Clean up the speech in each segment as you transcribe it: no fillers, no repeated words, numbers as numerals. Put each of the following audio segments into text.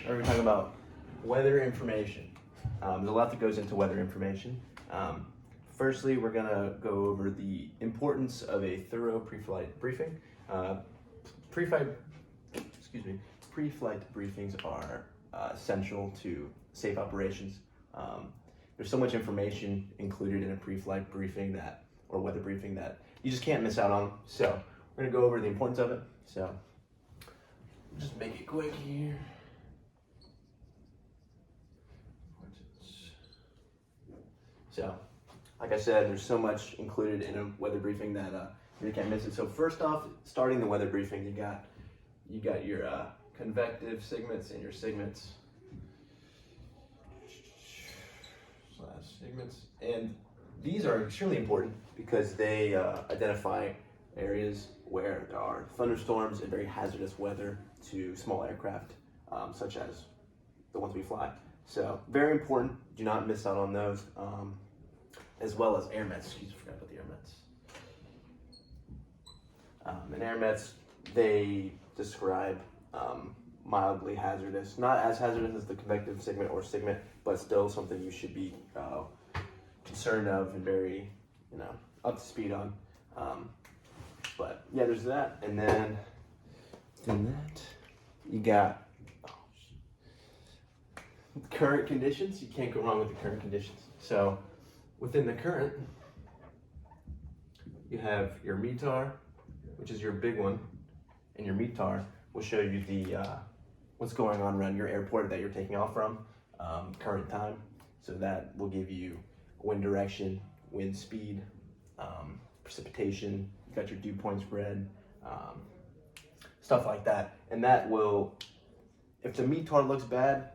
we're going to talk about weather information. There's a lot that goes into weather information. Firstly, we're going to go over the importance of a thorough pre-flight briefing. Pre-flight briefings are essential to safe operations. There's so much information included in a pre-flight briefing or weather briefing that you just can't miss out on. So we're going to go over the importance of it. So just make it quick here. So, like I said, there's so much included in a weather briefing that you can't miss it. So first off, starting the weather briefing, you got your convective segments and your segments. And these are extremely important because they identify areas where there are thunderstorms and very hazardous weather to small aircraft, such as the ones we fly. So very important. Do not miss out on those, as well as air mets. Excuse me, I forgot about the air mets. And air mets, they describe mildly hazardous, not as hazardous as the convective segment, but still something you should be concerned of and very, up to speed on. But yeah, there's that, and then you got current conditions. You can't go wrong with the current conditions. So within the current, you have your METAR, which is your big one, and your METAR will show you the what's going on around your airport that you're taking off from, current time. So that will give you wind direction, wind speed, precipitation. You got your dew point spread, stuff like that. And that will, if the METAR looks bad,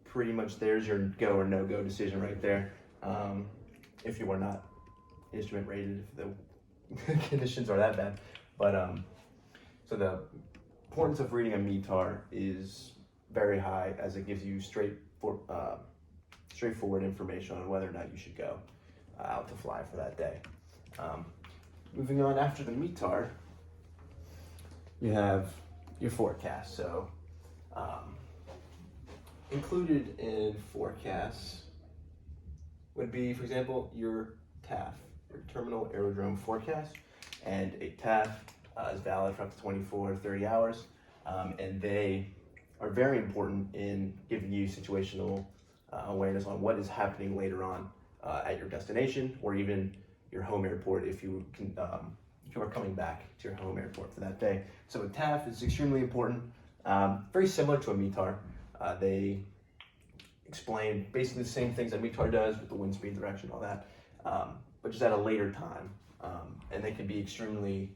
pretty much there's your go or no go decision right there. If you are not instrument rated, if the conditions are that bad. But so the importance of reading a METAR is very high, as it gives you straightforward information on whether or not you should go out to fly for that day. Moving on, after the METAR, you have your forecast. So included in forecasts would be, for example, your TAF, your terminal aerodrome forecast. And a TAF is valid for up to 24 or 30 hours. And they are very important in giving you situational awareness on what is happening later on at your destination, or even your home airport if you are coming back to your home airport for that day. So a TAF is extremely important, very similar to a METAR. They explain basically the same things that METAR does with the wind speed, direction, all that, but just at a later time. And they can be extremely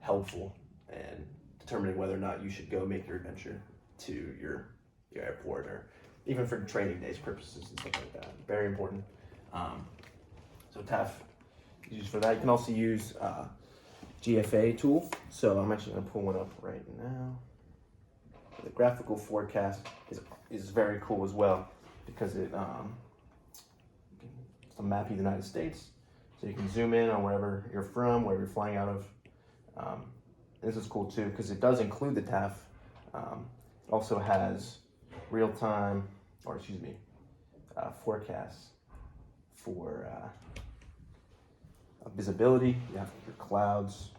helpful in determining whether or not you should go make your adventure to your airport, or even for training days purposes and stuff like that. Very important. So TAF is used for that. You can also use GFA tool. So I'm actually gonna pull one up right now. The graphical forecast is very cool as well, because it's a map of the United States. So you can zoom in on wherever you're from, wherever you're flying out of. This is cool too, because it does include the TAF. It also has real-time, forecasts for visibility. You have your clouds.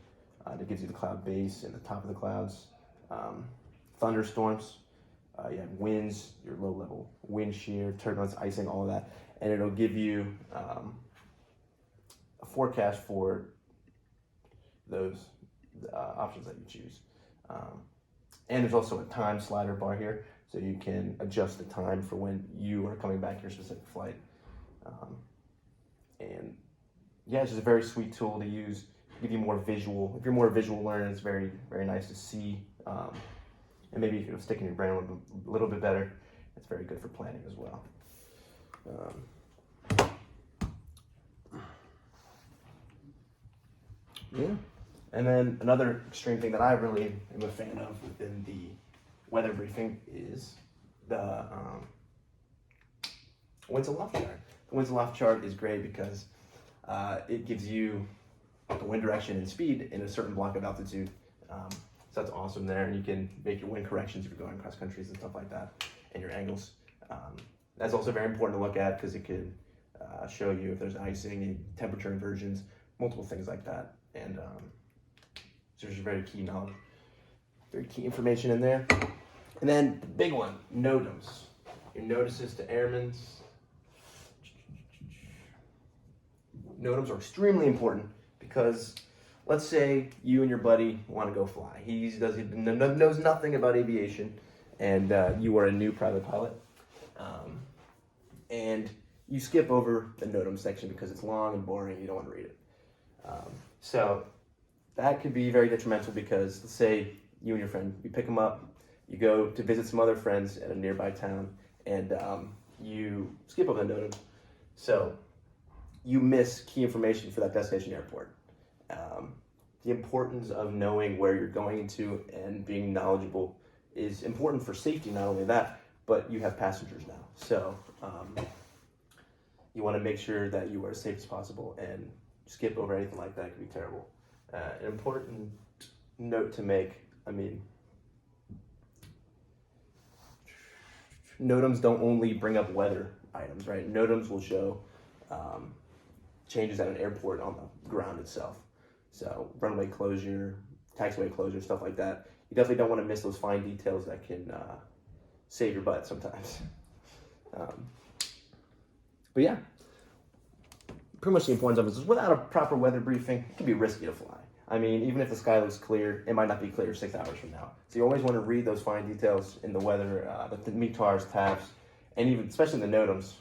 That gives you the cloud base and the top of the clouds. Thunderstorms. You have winds, your low-level wind shear, turbulence, icing, all of that. And it'll give you a forecast for those options that you choose. And there's also a time slider bar here, so you can adjust the time for when you are coming back to your specific flight. And yeah, it's just a very sweet tool to use, give you more visual. If you're more a visual learner, it's very, very nice to see. And maybe if it'll stick in your brain a little bit better, it's very good for planning as well. Yeah. And then another extreme thing that I really am a fan of within the weather briefing is the winds and loft chart. The winds and loft chart is great because it gives you the wind direction and speed in a certain block of altitude. So that's awesome there, and you can make your wind corrections if you're going across countries and stuff like that. and your angles. That's also very important to look at because it could show you if there's icing, temperature inversions, multiple things like that. And so there's very key knowledge, very key information in there. And then the big one, NOTAMs. Your notices to airmen's. NOTAMs are extremely important because let's say you and your buddy want to go fly. He knows nothing about aviation, and you are a new private pilot. And you skip over the NOTAM section because it's long and boring. You don't want to read it. So that could be very detrimental because let's say you and your friend, you pick them up, you go to visit some other friends at a nearby town, and you skip over the NOTAM. So you miss key information for that destination airport. The importance of knowing where you're going to and being knowledgeable is important for safety, not only that, but you have passengers now. So you want to make sure that you are as safe as possible, and skip over anything like that could be terrible. An important note to make, NOTAMs don't only bring up weather items, right? NOTAMs will show changes at an airport on the ground itself. So runway closure, taxiway closure, stuff like that. You definitely don't want to miss those fine details that can save your butt sometimes. But yeah, pretty much the importance of it is without a proper weather briefing, it can be risky to fly. Even if the sky looks clear, it might not be clear 6 hours from now. So you always want to read those fine details in the weather, the METARs, TAFs, and even especially the NOTAMs.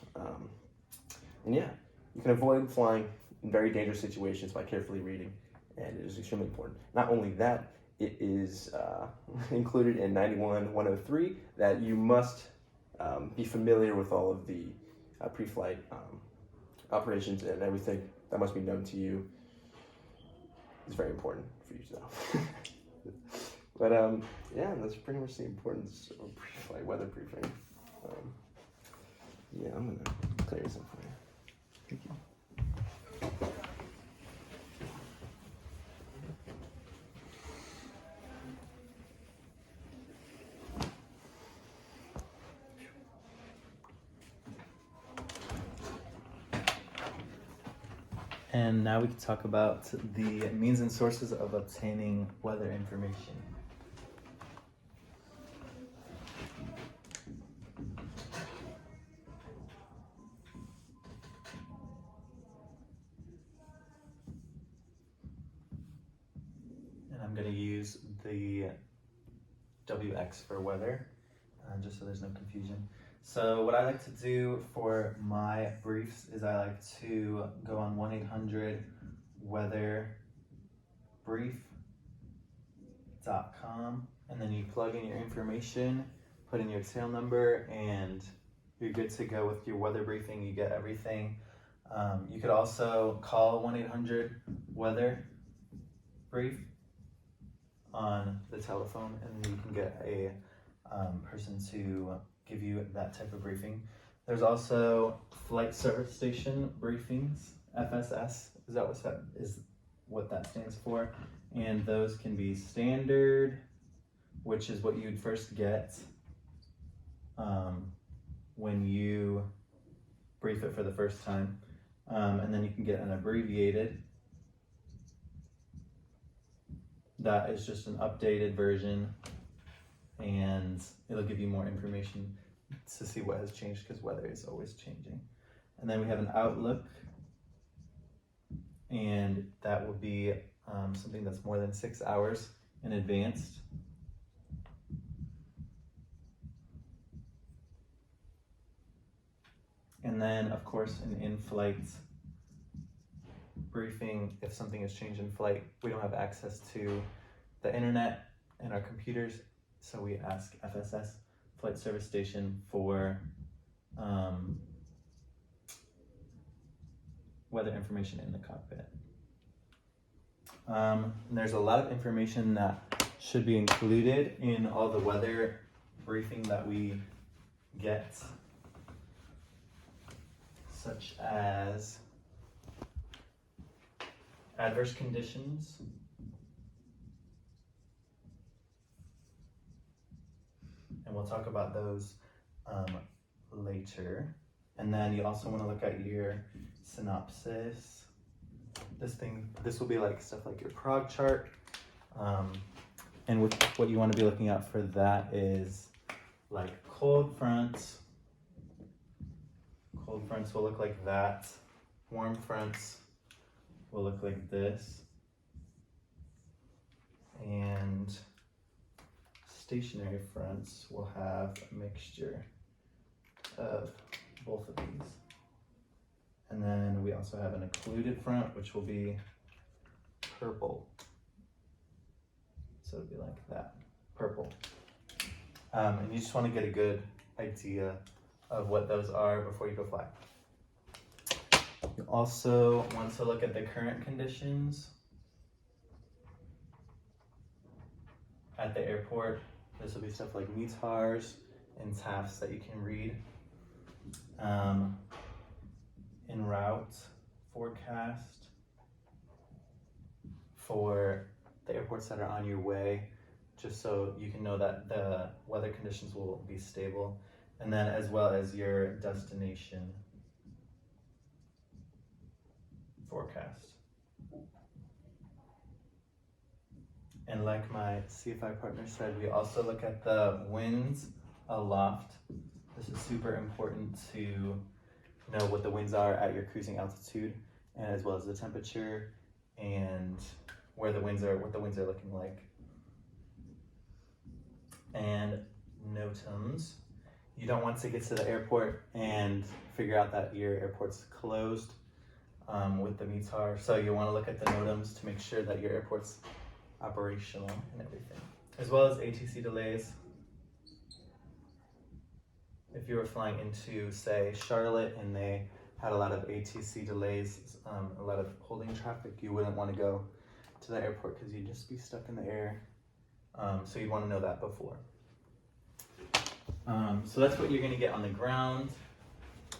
And yeah, you can avoid flying in very dangerous situations by carefully reading, and it is extremely important. Not only that, it is included in 91-103 that you must be familiar with all of the pre-flight operations and everything that must be known to you. It's very important for you to know. But yeah, that's pretty much the importance of pre-flight weather briefing. Yeah, I'm gonna clear this up for you. Thank you. And now we can talk about the means and sources of obtaining weather information. And I'm going to use the WX for weather, just so there's no confusion. So what I like to do for my briefs is I like to go on 1-800-WEATHERBRIEF.com, and then you plug in your information, put in your tail number, and you're good to go with your weather briefing. You get everything. You could also call 1-800-WEATHER-BRIEF on the telephone, and then you can get a person to give you that type of briefing. There's also flight service station briefings, FSS is what that stands for, and those can be standard, which is what you'd first get when you brief it for the first time, and then you can get an abbreviated. That is just an updated version, and it'll give you more information to see what has changed because weather is always changing. And then we have an Outlook, and that will be something that's more than 6 hours in advance. And then, of course, an in-flight briefing. If something has changed in flight, we don't have access to the internet and our computers, so we ask FSS, Flight Service Station, for weather information in the cockpit. There's a lot of information that should be included in all the weather briefing that we get, such as adverse conditions, and we'll talk about those later. And then you also want to look at your synopsis. This will be like stuff like your prog chart. And what you want to be looking at for that is like cold fronts. Cold fronts will look like that. Warm fronts will look like this. And stationary fronts will have a mixture of both of these. And then we also have an occluded front, which will be purple. So it'll be like that, purple. And you just want to get a good idea of what those are before you go fly. You also want to look at the current conditions at the airport. This will be stuff like METARs and TAFs that you can read. En route forecast for the airports that are on your way, just so you can know that the weather conditions will be stable. And then as well as your destination forecast. And like my CFI partner said, we also look at the winds aloft. This is super important to know what the winds are at your cruising altitude, and as well as the temperature and what the winds are looking like. And NOTAMs. You don't want to get to the airport and figure out that your airport's closed with the METAR. So you want to look at the NOTAMs to make sure that your airport's operational and everything. As well as ATC delays. If you were flying into, say, Charlotte and they had a lot of ATC delays, a lot of holding traffic, you wouldn't want to go to the airport because you'd just be stuck in the air. So you'd want to know that before. So that's what you're going to get on the ground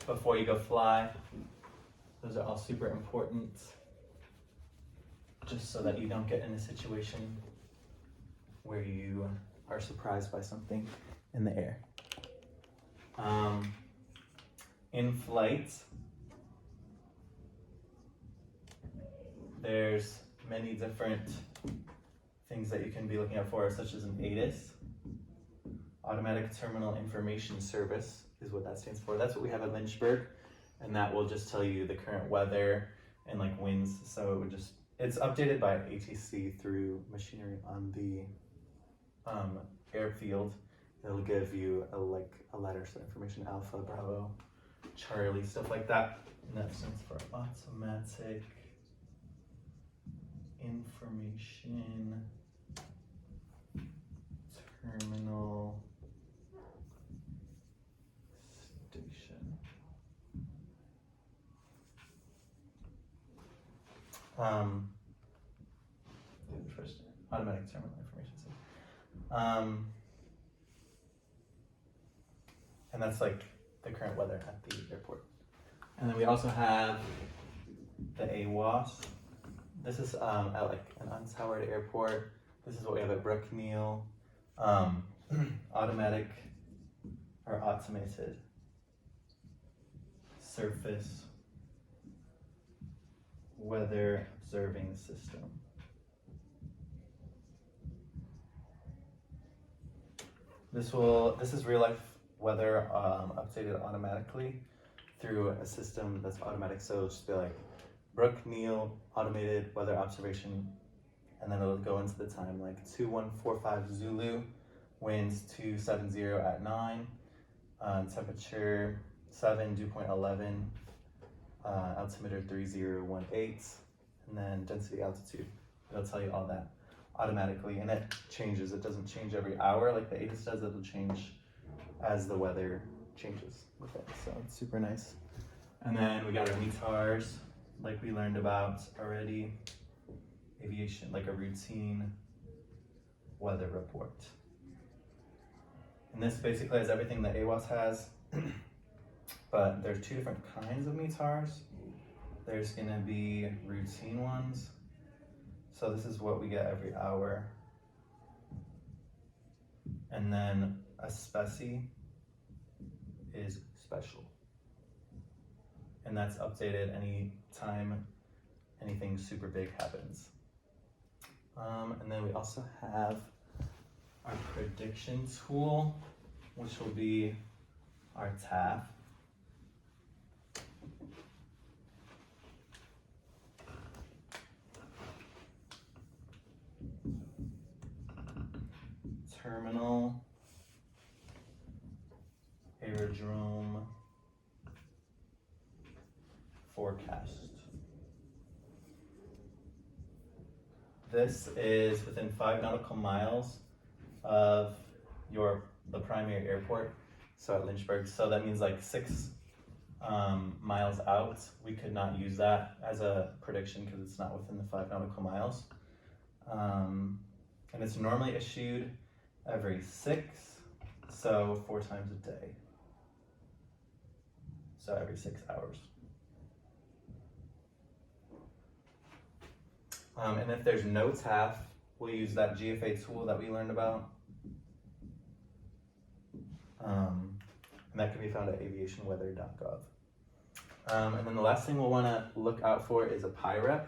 before you go fly. Those are all super important, just so that you don't get in a situation where you are surprised by something in the air. In flight, there's many different things that you can be looking out for, such as an ATIS, Automatic Terminal Information Service is what that stands for. That's what we have at Lynchburg, and that will just tell you the current weather and like winds. So it's updated by ATC through machinery on the airfield. It'll give you a letter, so information, Alpha, Bravo, Charlie, stuff like that. And that stands for Automatic Information Terminal Station. The first Automatic Terminal Information Station. And that's like the current weather at the airport. And then we also have the AWAS. This is at like an untowered airport. This is what we have at Brookneal. Automatic or automated surface weather observing system. This is real life weather updated automatically through a system that's automatic. So it'll just be like Brookneal automated weather observation, and then it'll go into the time like 2145 Zulu, winds 270 at 9, temperature 7, dew point 11, altimeter 3018, and then density altitude. It'll tell you all that automatically, and it changes. It doesn't change every hour like the ATIS does. It'll change as the weather changes with it. So it's super nice. And then we got our METARs, like we learned about already. Aviation, like a routine weather report. And this basically has everything that AWAS has, but there's two different kinds of METARs. There's gonna be routine ones. So this is what we get every hour. And then a specie, special. And that's updated any time anything super big happens. And then we also have our prediction tool, which will be our TAF. Terminal, aerodrome, forecast. This is within 5 nautical miles of the primary airport, so at Lynchburg. So that means like 6 miles out, we could not use that as a prediction because it's not within the 5 nautical miles. And it's normally issued every 6, so 4 times a day. So every 6 hours. And if there's no TAF, we'll use that GFA tool that we learned about. And that can be found at aviationweather.gov. And then the last thing we'll want to look out for is a PIREP.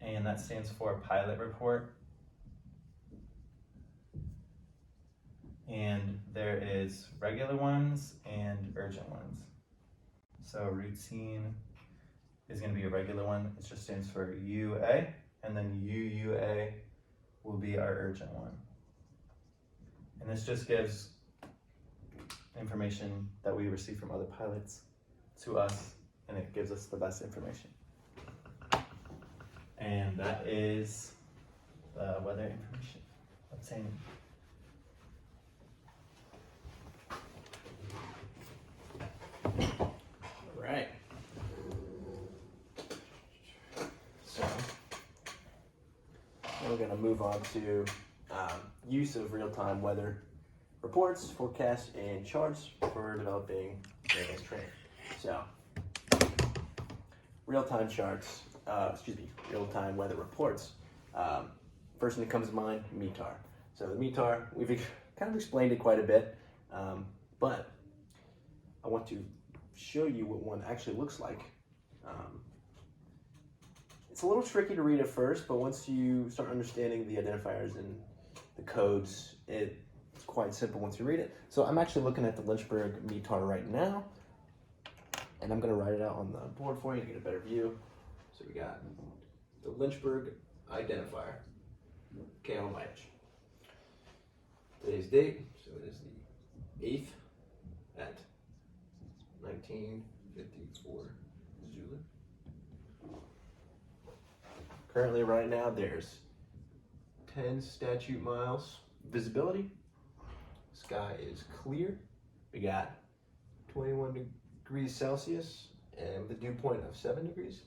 And that stands for Pilot Report. And there is regular ones and urgent ones. So routine is going to be a regular one. It just stands for UA, and then UUA will be our urgent one. And this just gives information that we receive from other pilots to us, and it gives us the best information. And that is the weather information obtained. Right. So now we're going to move on to use of real-time weather reports, forecasts, and charts for developing advanced training. So real-time charts, real-time weather reports. First thing that comes to mind, METAR. So the METAR, we've kind of explained it quite a bit, but I want to show you what one actually looks like. It's a little tricky to read at first, but once you start understanding the identifiers and the codes, it's quite simple once you read it. So I'm actually looking at the Lynchburg METAR right now, and I'm going to write it out on the board for you to get a better view. So we got the Lynchburg identifier, KLMH. Today's date, so it is the 8th at 1954 Zulu. Currently right now there's 10 statute miles visibility. Sky is clear. We got 21 degrees Celsius and with a dew point of 7 degrees.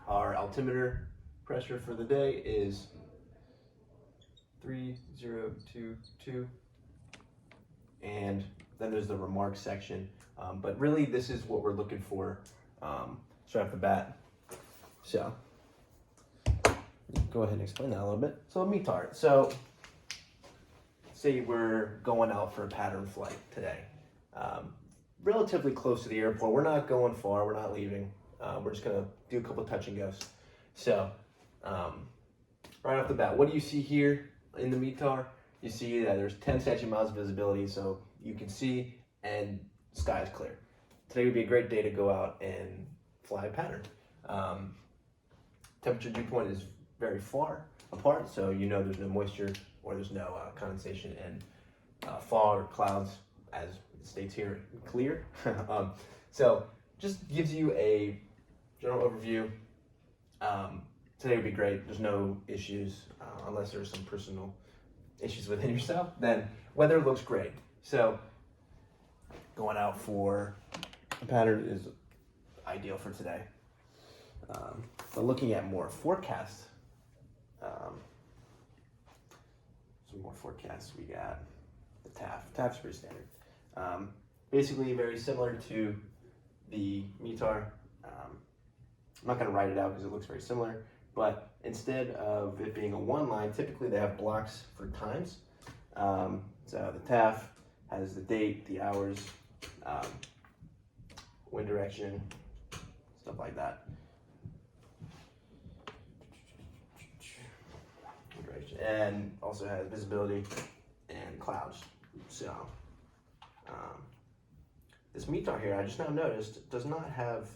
Our altimeter pressure for the day is 3022. And then there's the remarks section. But really this is what we're looking for straight off the bat. So go ahead and explain that a little bit. So METAR. So say we're going out for a pattern flight today. Relatively close to the airport. We're not going far, we're not leaving. We're just gonna do a couple touch and goes. So right off the bat, what do you see here in the METAR? You see that there's 10 statute miles of visibility, so you can see and sky is clear. Today would be a great day to go out and fly a pattern. Temperature dew point is very far apart, so you know there's no moisture or there's no condensation and fog or clouds, as it states here, clear. So just gives you a general overview. Today would be great. There's no issues unless there's some personal issues within yourself. Then weather looks great. So going out for a pattern is ideal for today. But looking at more forecasts, some more forecasts, we got the TAF. TAF's pretty standard. Basically very similar to the METAR. I'm not going to write it out because it looks very similar, but instead of it being a one line, typically they have blocks for times. So the TAF has the date, the hours, wind direction, stuff like that. Wind direction, and also has visibility and clouds. So this METAR here, I just now noticed, does not have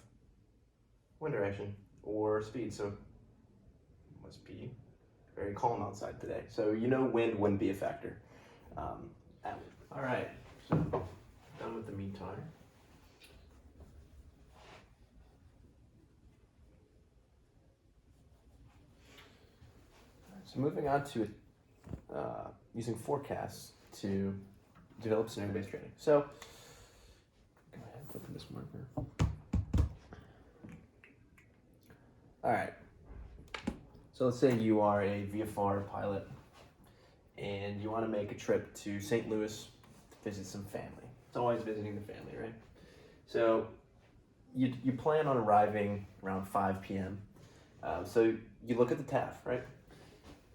wind direction or speed, so it must be very calm outside today. So wind wouldn't be a factor. All right, so done with the METAR. So moving on to using forecasts to develop scenario-based training. So go ahead and flip this marker. All right. So let's say you are a VFR pilot and you want to make a trip to St. Louis to visit some family. It's always visiting the family, right? So you plan on arriving around 5 p.m. So you look at the TAF, right?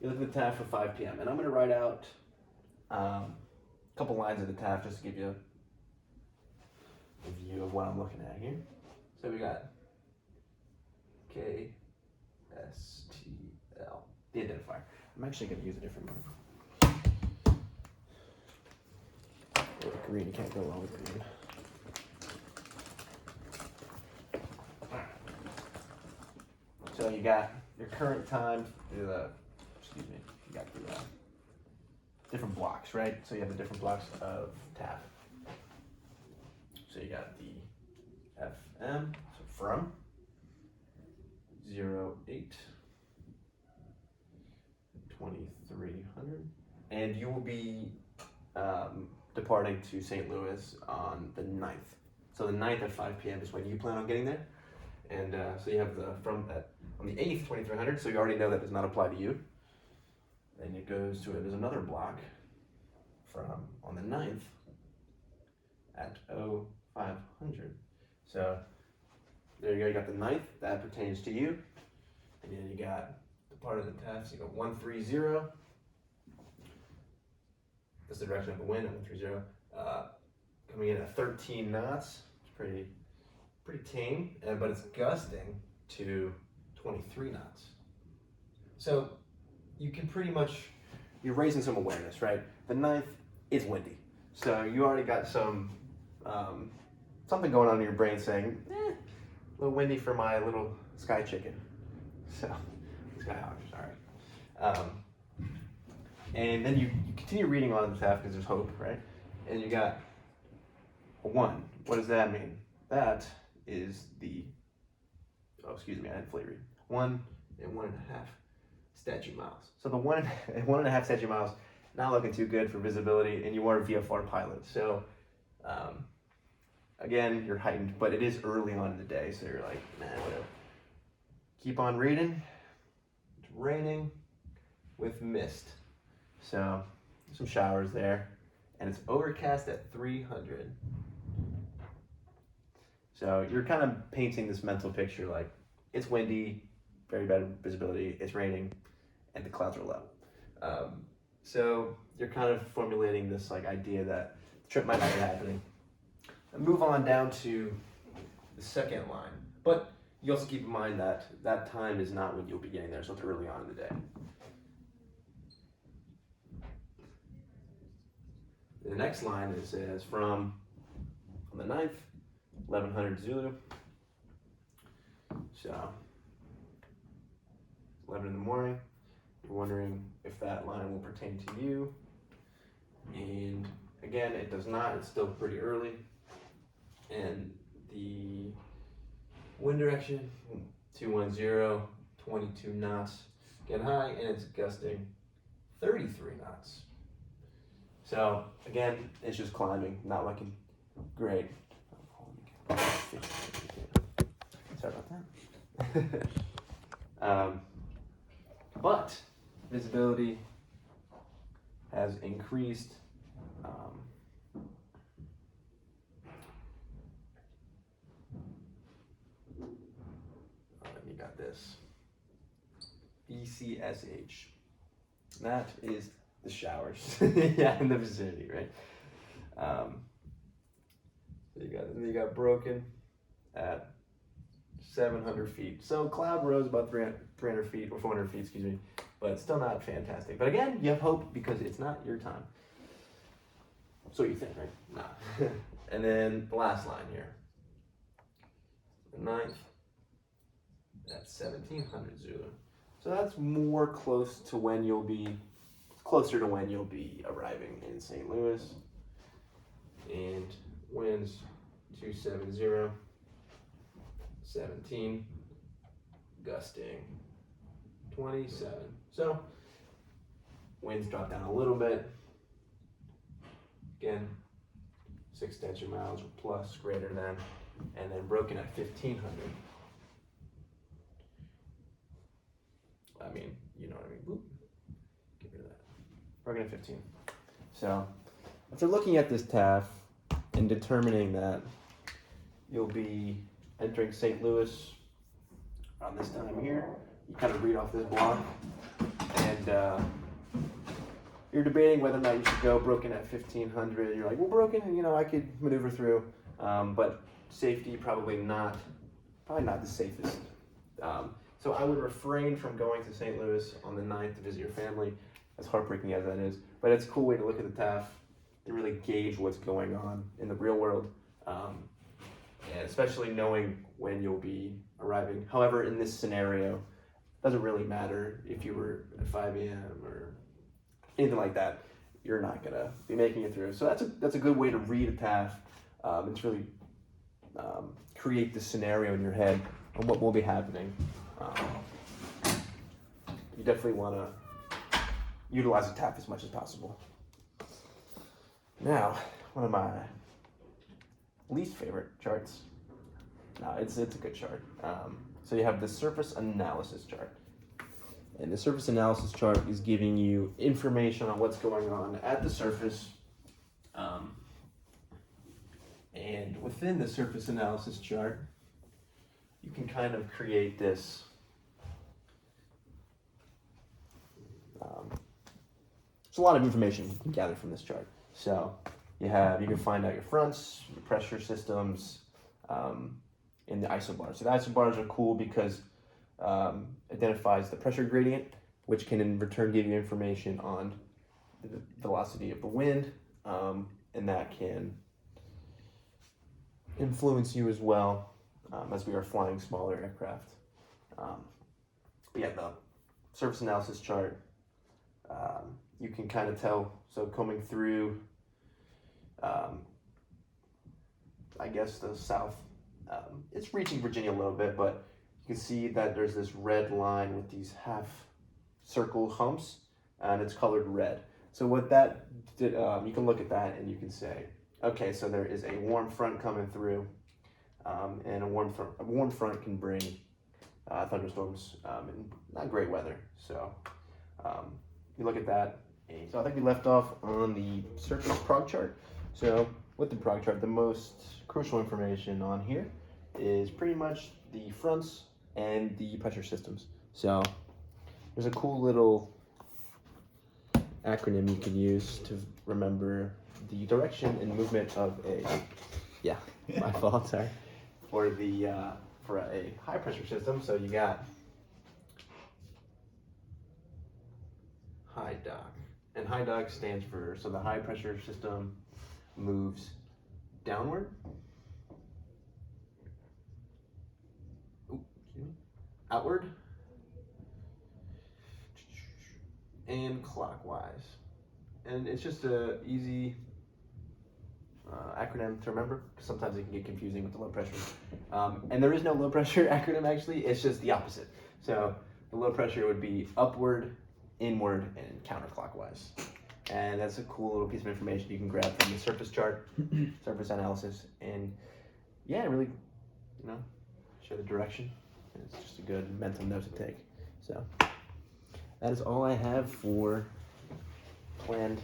You look at the TAF for 5 p.m. And I'm going to write out a couple lines of the TAF just to give you a view of what I'm looking at here. So we got KSTL, the identifier. I'm actually going to use a different one. Green, you can't go wrong with green. So you got your current time, you got the different blocks, right? So you have the different blocks of TAF. So you got the FM, so from 08 2300, and you will be departing to St. Louis on the 9th. So the 9th at 5 p.m. is when you plan on getting there. And so you have the from that on the 8th, 2300, so you already know that does not apply to you. Then it goes to there's another block from on the 9th at 0500. So there you go, you got the 9th, that pertains to you. And then you got the part of the TAF, so you got 130. That's the direction of the wind at 130. Coming in at 13 knots. It's pretty tame, but it's gusting to 23 knots. So you can pretty much, you're raising some awareness, right? The 9th is windy. So you already got some, something going on in your brain saying, a little windy for my little sky chicken. So, skyhawk, sorry. And then you continue reading on the TAF because there's hope, right? And you got a 1. What does that mean? That is the, I didn't fully read. 1 and 1.5 statute miles. So the 1.5 statute miles, not looking too good for visibility, and you are a VFR pilot. So, again, you're heightened, but it is early on in the day, so you're like, man, whatever. Keep on reading. It's raining with mist. So, some showers there, and it's overcast at 300. So you're kind of painting this mental picture like it's windy, very bad visibility, it's raining, and the clouds are low. So you're kind of formulating this like idea that the trip might not be happening. And move on down to the second line. But you also keep in mind that that time is not when you'll be getting there, so it's early on in the day. The next line is from on the 9th, 1100 Zulu. So 11 in the morning. You're wondering if that line will pertain to you. And again, it does not. It's still pretty early. And the wind direction, 210, 22 knots. Get high, and it's gusting 33 knots. So again, it's just climbing, not looking great. Sorry about that. But visibility has increased. You got this. BCSH. That is the showers. Yeah, in the vicinity, right? then you got broken at 700 feet. So cloud rose about 300 feet, or 400 feet, excuse me, but still not fantastic. But again, you have hope because it's not your time. So you think, right? Nah. And then the last line here. The 9th at 1700 Zulu. So that's more closer to when you'll be arriving in St. Louis. And winds 270, 17, gusting 27. So winds drop down a little bit. Again, 6 stench miles or plus, greater than, and then broken at 1500. I mean, you know what I mean. Boop. Get rid of that. Broken at 15. So, after looking at this TAF and determining that you'll be entering St. Louis around this time here, you kind of read off this block, and you're debating whether or not you should go broken at 1500. You're like, well, broken, you know, I could maneuver through, but safety probably not the safest. So I would refrain from going to St. Louis on the 9th to visit your family, as heartbreaking as that is. But it's a cool way to look at the TAF and really gauge what's going on in the real world, and especially knowing when you'll be arriving. However, in this scenario, it doesn't really matter if you were at 5 a.m. or anything like that. You're not gonna be making it through. So that's a good way to read a TAF. It's really create the scenario in your head on what will be happening. You definitely want to utilize a TAF as much as possible. Now, one of my least favorite charts. No, it's a good chart. So you have the surface analysis chart. And the surface analysis chart is giving you information on what's going on at the surface. And within the surface analysis chart, you can kind of create this there's a lot of information you can gather from this chart. So you can find out your fronts, your pressure systems, and the isobars. So the isobars are cool because identifies the pressure gradient, which can in return give you information on the velocity of the wind, and that can influence you as well, as we are flying smaller aircraft. But yeah, the surface analysis chart, you can kind of tell, so coming through, I guess the south, it's reaching Virginia a little bit, but you can see that there's this red line with these half circle humps, and it's colored red. So what that did, you can look at that and you can say, okay, so there is a warm front coming through, and a warm front can bring thunderstorms and not great weather. So you look at that. So I think we left off on the surface prog chart. So with the prog chart, the most crucial information on here is pretty much the fronts and the pressure systems. So there's a cool little acronym you can use to remember the direction and movement of my fault, sorry, for a high pressure system. So you got high dock, and high dock stands for, so the high pressure system moves downward, outward, and clockwise. And it's just a easy acronym to remember, because sometimes it can get confusing with the low pressure. And there is no low pressure acronym actually, it's just the opposite. So the low pressure would be upward, inward, and counterclockwise. And that's a cool little piece of information you can grab from the surface chart, surface analysis, and yeah, really, show the direction. And it's just a good mental note to take. So that is all I have for planned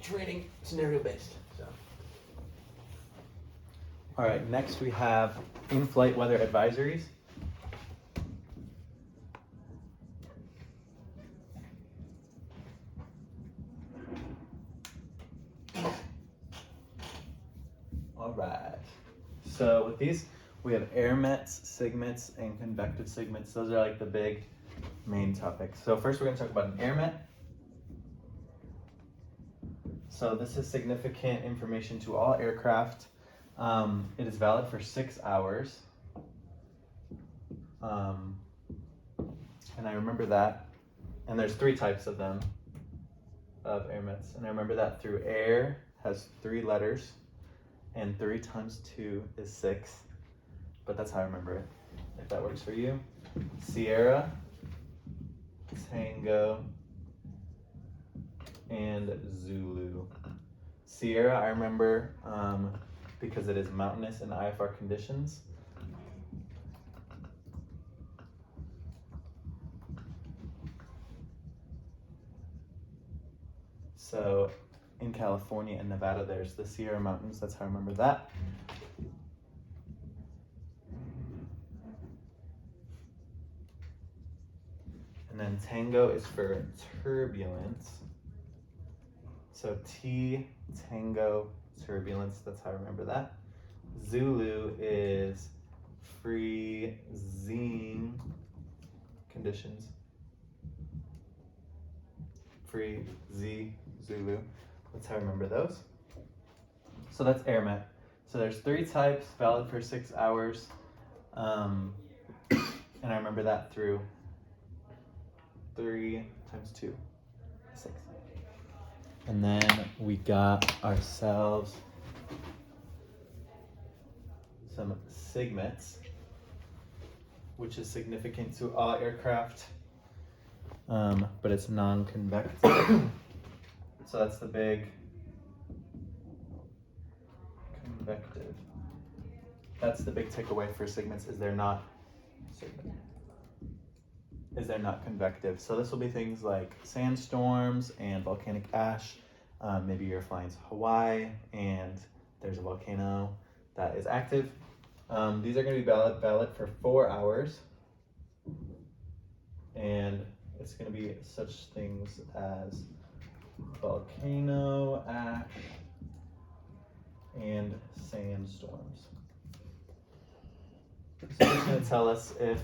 training scenario based. So. All right, next we have in-flight weather advisories. right. So with these, we have airmets, sigmets, and convective sigmets. Those are like the big main topics. So first we're going to talk about an airmet. So this is significant information to all aircraft. It is valid for 6 hours. And I remember that. And there's 3 types of them, of airmets. And I remember that through air has 3 letters, and 3 times 2 is 6. But that's how I remember it, if that works for you. Sierra, Tango, and Zulu. Sierra, I remember because it is mountainous in IFR conditions. So in California and Nevada, there's the Sierra Mountains. That's how I remember that. And then Tango is for turbulence. So T, Tango, turbulence. That's how I remember that. Zulu is freezing conditions. Free Z, Zulu. That's how I remember those. So that's airmet. So there's 3 types, valid for 6 hours. And I remember that through 3 times 2, 6. And then we got ourselves some sigmets, which is significant to all aircraft, but it's non-convective. So that's the big convective. That's the big takeaway for sigmets, is they're not convective. So this will be things like sandstorms and volcanic ash. Maybe you're flying to Hawaii and there's a volcano that is active. These are going to be valid for 4 hours. And it's going to be such things as volcano, ash, and sandstorms. So it's going to tell us if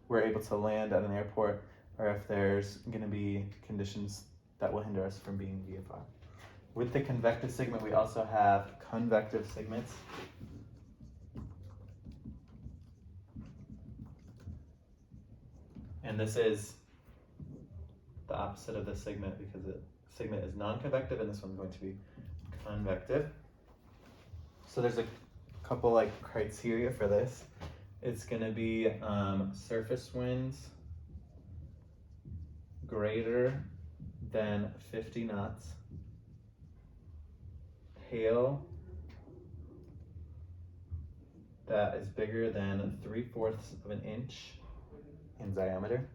we're able to land at an airport or if there's going to be conditions that will hinder us from being VFR. With the convective sigmet, we also have convective sigmets. And this is the opposite of the sigmet because the sigmet is non-convective and this one's going to be convective. So there's a couple like criteria for this. It's going to be surface winds greater than 50 knots, hail that is bigger than 3/4 of an inch in diameter,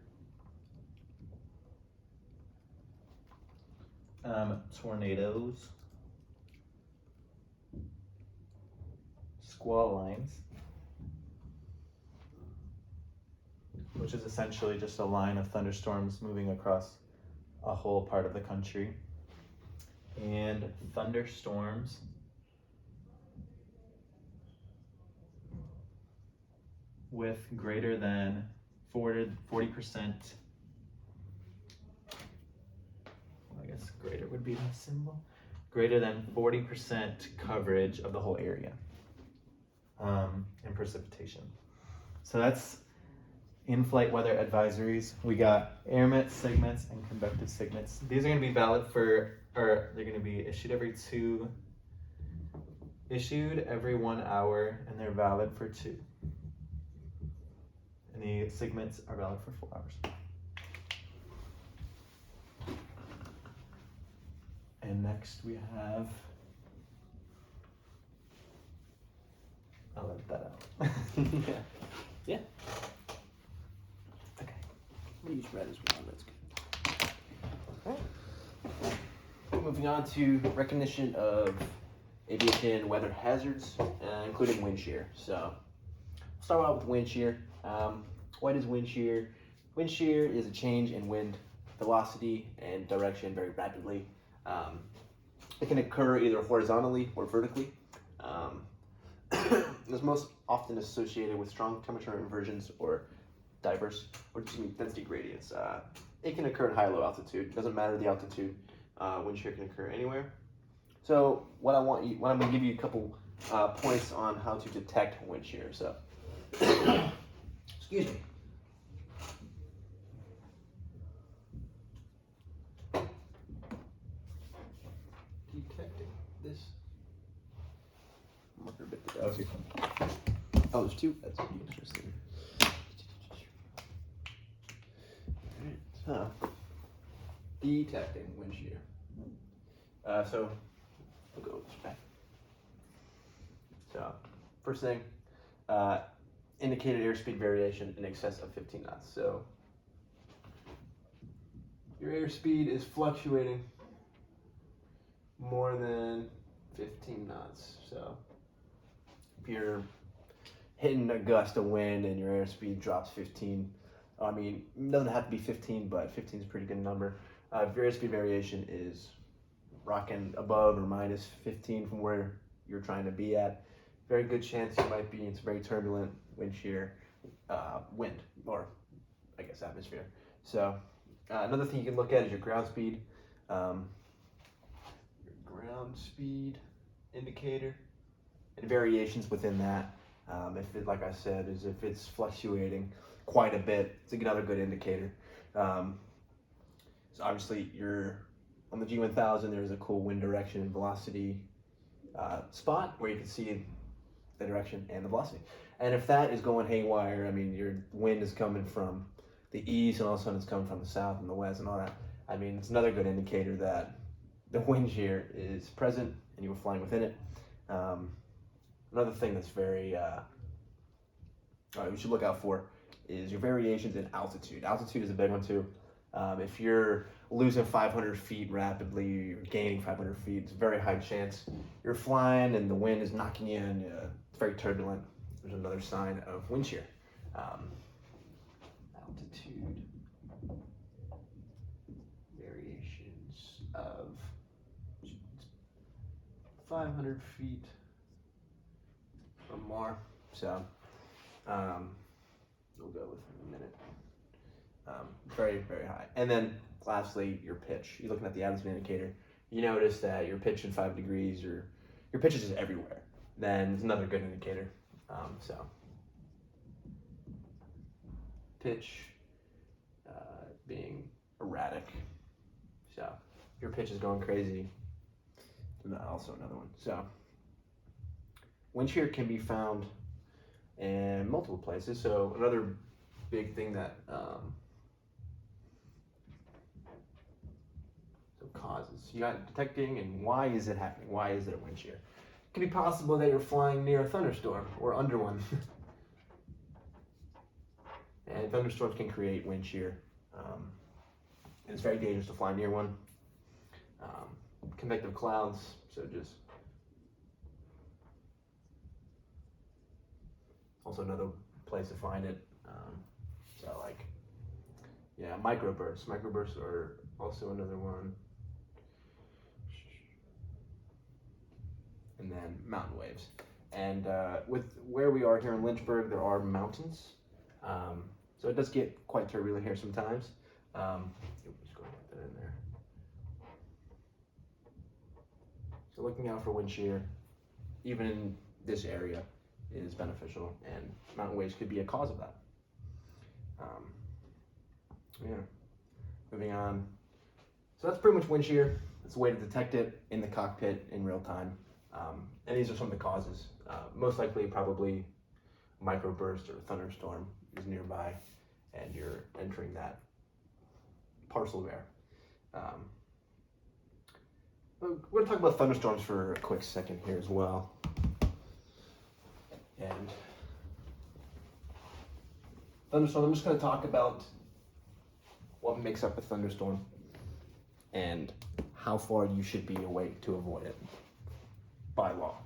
tornadoes, squall lines, which is essentially just a line of thunderstorms moving across a whole part of the country, and thunderstorms with greater than 40%, I guess greater would be the symbol, greater than 40% coverage of the whole area in precipitation. So that's in-flight weather advisories. We got airmets, sigmets, and convective sigmets. These are going to be valid for, or they're going to be issued every 1 hour, and they're valid for 2. And the sigmets are valid for 4 hours. And next we have, I'll let that out. Yeah. Okay. We use red as well. That's good. Okay. Moving on to recognition of aviation weather hazards, including wind shear. So, we'll start out with wind shear. What is wind shear? Wind shear is a change in wind velocity and direction very rapidly. It can occur either horizontally or vertically. is most often associated with strong temperature inversions or diverse or density gradients. It can occur at high or low altitude. Doesn't matter the altitude. Wind shear can occur anywhere. So what I'm going to give you a couple points on how to detect wind shear. So, excuse me. Detecting this marker bit. Okay. Oh, there's two. That's interesting. Alright, so detecting wind shear. So we'll go this back. So first thing, indicated airspeed variation in excess of 15 knots. So your airspeed is fluctuating more than 15 knots. So if you're hitting a gust of wind and your airspeed drops 15, I mean, it doesn't have to be 15, but 15 is a pretty good number. If your airspeed variation is rocking above or minus 15 from where you're trying to be at, very good chance you might be in some very turbulent wind shear wind, or I guess atmosphere. So another thing you can look at is your ground speed. Your ground speed indicator and variations within that. If it, like I said, is if it's fluctuating quite a bit, it's another good indicator. So obviously you're on the G1000, there's a cool wind direction and velocity spot where you can see the direction and the velocity. And if that is going haywire, I mean, your wind is coming from the east and all of a sudden it's coming from the south and the west and all that. I mean, it's another good indicator that the wind shear is present and you were flying within it. Another thing that's very, we should look out for is your variations in altitude. Altitude is a big one too. If you're losing 500 feet rapidly, you're gaining 500 feet, it's a very high chance you're flying and the wind is knocking you in. It's very turbulent. There's another sign of wind shear. Altitude variations of 500 feet or more. So we'll go with a minute. Very, very high. And then lastly, your pitch. You're looking at the altitude indicator. You notice that your pitch in 5 degrees, or your pitch is just everywhere. Then it's another good indicator. So pitch being erratic. So your pitch is going crazy. Also another one. So wind shear can be found in multiple places. So another big thing that causes. You got detecting and why is it happening? Why is there a wind shear? It can be possible that you're flying near a thunderstorm or under one. And thunderstorms can create wind shear. It's very dangerous to fly near one. Convective clouds, so just also another place to find it. So like, yeah, microbursts. Microbursts are also another one. And then mountain waves. And with where we are here in Lynchburg, there are mountains. So it does get quite turbulent here sometimes. Just go ahead and put that in there. So looking out for wind shear, even in this area, is beneficial, and mountain waves could be a cause of that. Yeah, moving on. So that's pretty much wind shear. It's a way to detect it in the cockpit in real time. And these are some of the causes. Most likely, probably microburst or thunderstorm is nearby, and you're entering that parcel there. But we're gonna talk about thunderstorms for a quick second here as well. And thunderstorm, I'm just gonna talk about what makes up a thunderstorm and how far you should be away to avoid it by law.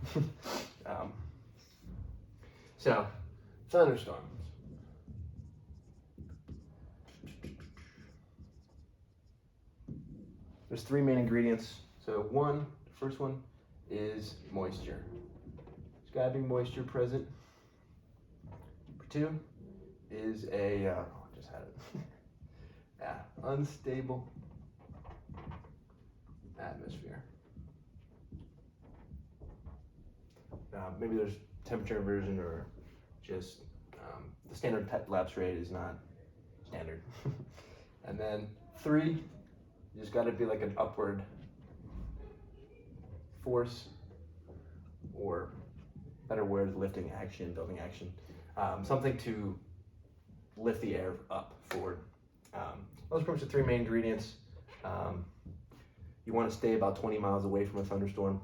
So, thunderstorms. There's 3 main ingredients. So the first one is moisture. There's gotta be moisture present. Number 2 is a, I just had it. Yeah, unstable atmosphere. Maybe there's temperature inversion or just the standard lapse rate is not standard. And then 3, you just got to be like an upward force, or better word, lifting action, building action, something to lift the air up forward. Those are pretty much the 3 main ingredients. You want to stay about 20 miles away from a thunderstorm.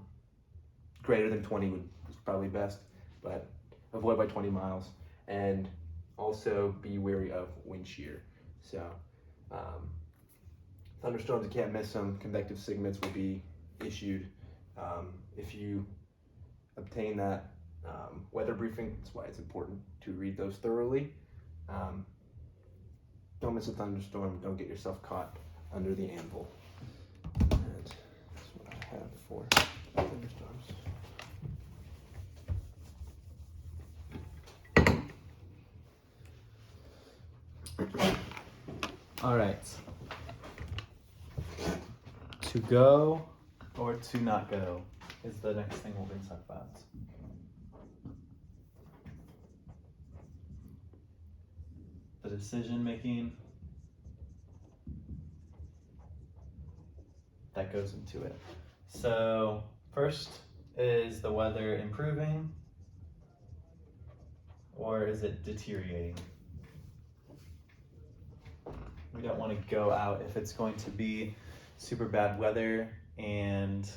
Greater than 20 is probably best, but avoid by 20 miles. And also be wary of wind shear. So thunderstorms, you can't miss them. Convective signals will be issued. If you obtain that weather briefing, that's why it's important to read those thoroughly. Don't miss a thunderstorm. Don't get yourself caught under the anvil. And that's what I have for thunderstorms. All right. To go or to not go is the next thing we're going to talk about. The decision making that goes into it. So first, is the weather improving or is it deteriorating? We don't want to go out if it's going to be super bad weather, and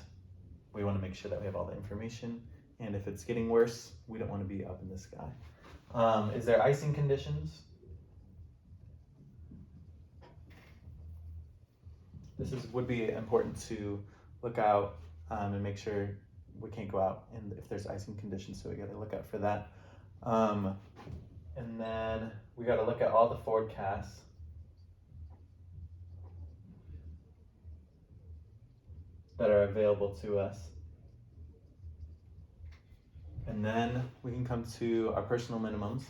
we want to make sure that we have all the information. And if it's getting worse, we don't want to be up in the sky. Is there icing conditions? This would be important to look out and make sure we can't go out and if there's icing conditions, so we got to look out for that. And then we got to look at all the forecasts. That are available to us. And then we can come to our personal minimums.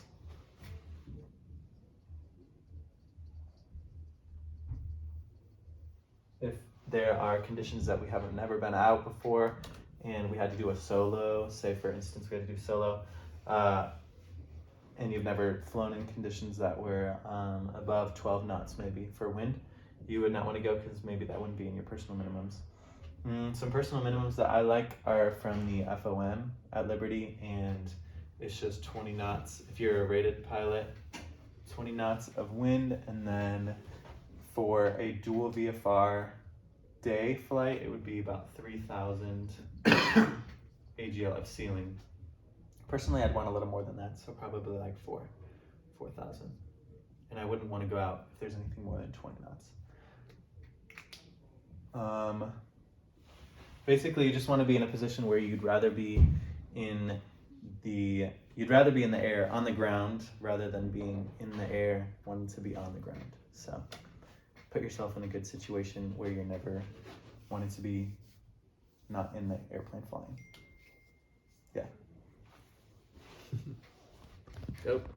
If there are conditions that we haven't never been out before and we had to do a solo, say for instance we had to do solo, and you've never flown in conditions that were above 12 knots maybe for wind, you would not want to go because maybe that wouldn't be in your personal minimums. Some personal minimums that I like are from the FOM at Liberty, and it's just 20 knots if you're a rated pilot, 20 knots of wind, and then for a dual VFR day flight, it would be about 3,000 AGL of ceiling. Personally, I'd want a little more than that, so probably like 4,000. And I wouldn't want to go out if there's anything more than 20 knots. Basically, you just want to be in a position where you'd rather be in the air on the ground rather than being in the air wanting to be on the ground. So put yourself in a good situation where you're never wanting to be not in the airplane flying. Yeah. Yep.